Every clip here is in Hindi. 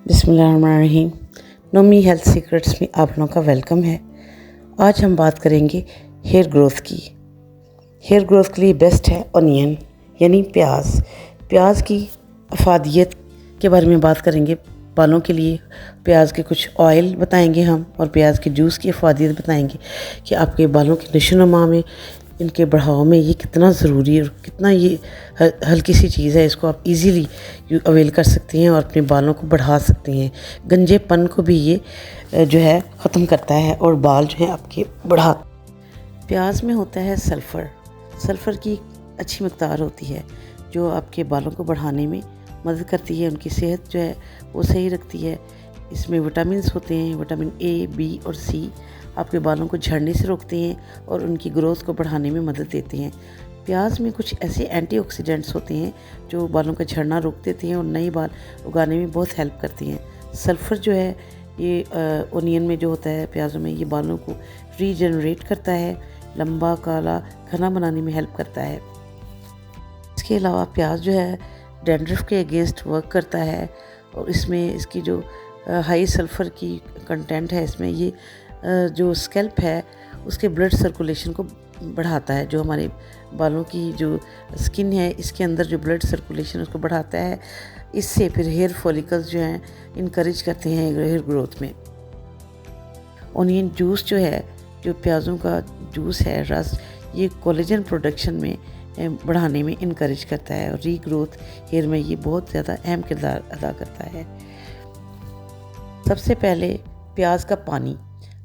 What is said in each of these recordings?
बिस्मिल्लाहिर्रहमानिर्रहीम। नोमी हेल्थ सीक्रेट्स में आप लोगों का वेलकम है। आज हम बात करेंगे हेयर ग्रोथ की। हेयर ग्रोथ के लिए बेस्ट है ऑनियन यानी प्याज। प्याज की अफादियत के बारे में बात करेंगे। बालों के लिए प्याज के कुछ ऑयल बताएंगे हम, और प्याज के जूस की अफादियत बताएंगे कि आपके बालों की नशोनुमा में, इनके बढ़ाव में ये कितना ज़रूरी है और कितना ये हल्की सी चीज़ है। इसको आप इजीली अवेल कर सकती हैं और अपने बालों को बढ़ा सकती हैं। गंजेपन को भी ये जो है ख़त्म करता है और बाल जो है आपके बढ़ा। प्याज में होता है सल्फ़र। सल्फ़र की अच्छी मकदार होती है जो आपके बालों को बढ़ाने में मदद करती है, उनकी सेहत जो है वो सही रखती है। इसमें विटामिन्स होते हैं, विटामिन ए, बी और सी आपके बालों को झड़ने से रोकते हैं और उनकी ग्रोथ को बढ़ाने में मदद देते हैं। प्याज में कुछ ऐसे एंटीऑक्सीडेंट्स होते हैं जो बालों का झड़ना रोक देते हैं और नए बाल उगाने में बहुत हेल्प करती हैं। सल्फ़र जो है ये ओनियन में जो होता है, प्याज़ों में, ये बालों को रीजनरेट करता है, लंबा काला घना बनाने में हेल्प करता है। इसके अलावा प्याज जो है डैंड्रफ के अगेंस्ट वर्क करता है और इसमें इसकी जो हाई सल्फ़र की कंटेंट है, इसमें ये जो स्कैल्प है उसके ब्लड सर्कुलेशन को बढ़ाता है। जो हमारे बालों की जो स्किन है, इसके अंदर जो ब्लड सर्कुलेशन उसको बढ़ाता है। इससे फिर हेयर फॉलिकल्स जो हैं इनकरेज करते हैं हेयर ग्रोथ में। ऑनियन जूस जो है, जो प्याज़ों का जूस है, रस, ये कोलेजन प्रोडक्शन में बढ़ाने में इनकरेज करता है और रीग्रोथ हेयर में ये बहुत ज़्यादा अहम किरदार अदा करता है। सबसे पहले प्याज का पानी।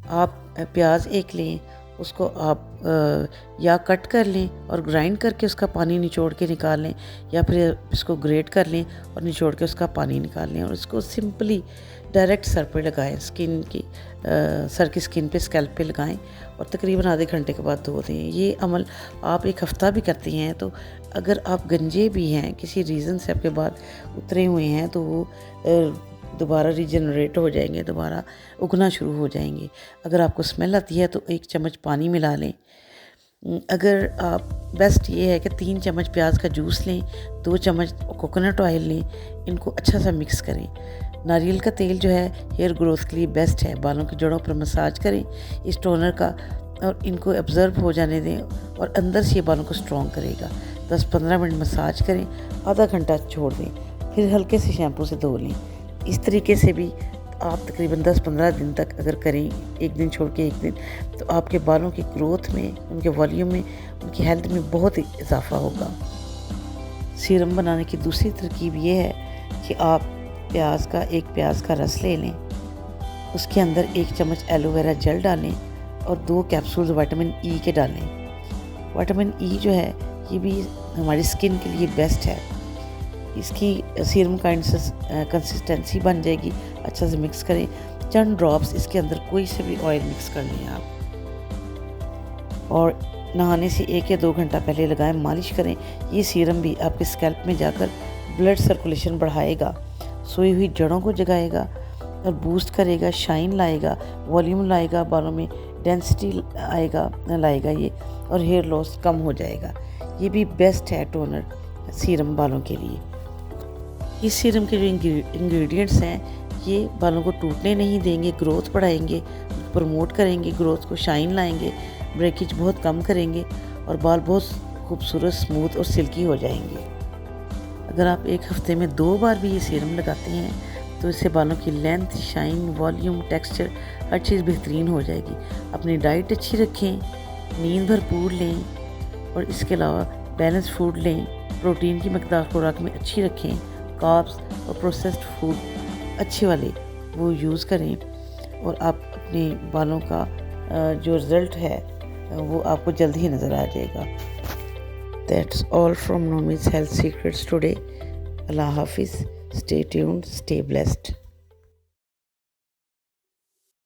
आप प्याज एक लें, उसको आप या कट कर लें और ग्राइंड करके उसका पानी निचोड़ के निकाल लें, या फिर इसको ग्रेट कर लें और निचोड़ के उसका पानी निकाल लें और उसको सिंपली डायरेक्ट सर पे लगाएं, सर की स्किन पे, स्कैल्प पे लगाएं और तकरीबन आधे घंटे के बाद धो दें। ये अमल आप एक हफ़्ता भी करती हैं तो अगर आप गंजे भी हैं, किसी रीज़न से आपके बाल उतरे हुए हैं, तो वो दोबारा रीजनरेट हो जाएंगे, दोबारा उगना शुरू हो जाएंगे। अगर आपको स्मेल आती है तो 1 चम्मच पानी मिला लें। अगर आप बेस्ट ये है कि 3 चम्मच प्याज का जूस लें, 2 चम्मच कोकोनट ऑयल लें, इनको अच्छा सा मिक्स करें। नारियल का तेल जो है हेयर ग्रोथ के लिए बेस्ट है। बालों की जड़ों पर मसाज करें इस टोनर का और इनको ऑब्जर्व हो जाने दें और अंदर से ये बालों को स्ट्रॉन्ग करेगा। 10-15 मिनट मसाज करें, आधा घंटा छोड़ दें, फिर हल्के से शैम्पू से धो लें। इस तरीके से भी आप तकरीबन 10-15 दिन तक अगर करें, एक दिन छोड़ के एक दिन, तो आपके बालों की ग्रोथ में, उनके वॉल्यूम में, उनकी हेल्थ में बहुत इजाफा होगा। सीरम बनाने की दूसरी तरकीब ये है कि आप एक प्याज का रस ले लें, उसके अंदर 1 चम्मच एलोवेरा जेल डालें और 2 कैप्सूल विटामिन ई के डालें। विटामिन ई जो है ये भी हमारी स्किन के लिए बेस्ट है। इसकी सीरम का कंसिस्टेंसी बन जाएगी। अच्छा से मिक्स करें। चंद ड्रॉप्स इसके अंदर कोई से भी ऑयल मिक्स कर लें आप, और नहाने से 1 या 2 घंटा पहले लगाएं, मालिश करें। ये सीरम भी आपके स्कैल्प में जाकर ब्लड सर्कुलेशन बढ़ाएगा, सोई हुई जड़ों को जगाएगा और बूस्ट करेगा, शाइन लाएगा, वॉल्यूम लाएगा, बालों में डेंसिटी लाएगा ये, और हेयर लॉस कम हो जाएगा। ये भी बेस्ट है टोनर सीरम बालों के लिए। इस सीरम के जो इंग्रेडिएंट्स हैं ये बालों को टूटने नहीं देंगे, ग्रोथ बढ़ाएंगे, प्रमोट करेंगे ग्रोथ को, शाइन लाएंगे, ब्रेकेज बहुत कम करेंगे और बाल बहुत खूबसूरत, स्मूथ और सिल्की हो जाएंगे। अगर आप एक हफ्ते में 2 बार भी ये सीरम लगाते हैं तो इससे बालों की लेंथ, शाइन, वॉल्यूम, टेक्सचर हर चीज़ बेहतरीन हो जाएगी। अपनी डाइट अच्छी रखें, नींद भरपूर लें और इसके अलावा बैलेंस फूड लें। प्रोटीन की मकदार खुराक में अच्छी रखें। कार्ब्स और प्रोसेस्ड फूड अच्छे वाले वो यूज़ करें और आप अपने बालों का जो रिज़ल्ट है वो आपको जल्द ही नज़र आ जाएगा। That's all from Nomi's health secrets today. अल्लाह हाफिज़। Stay tuned, stay blessed.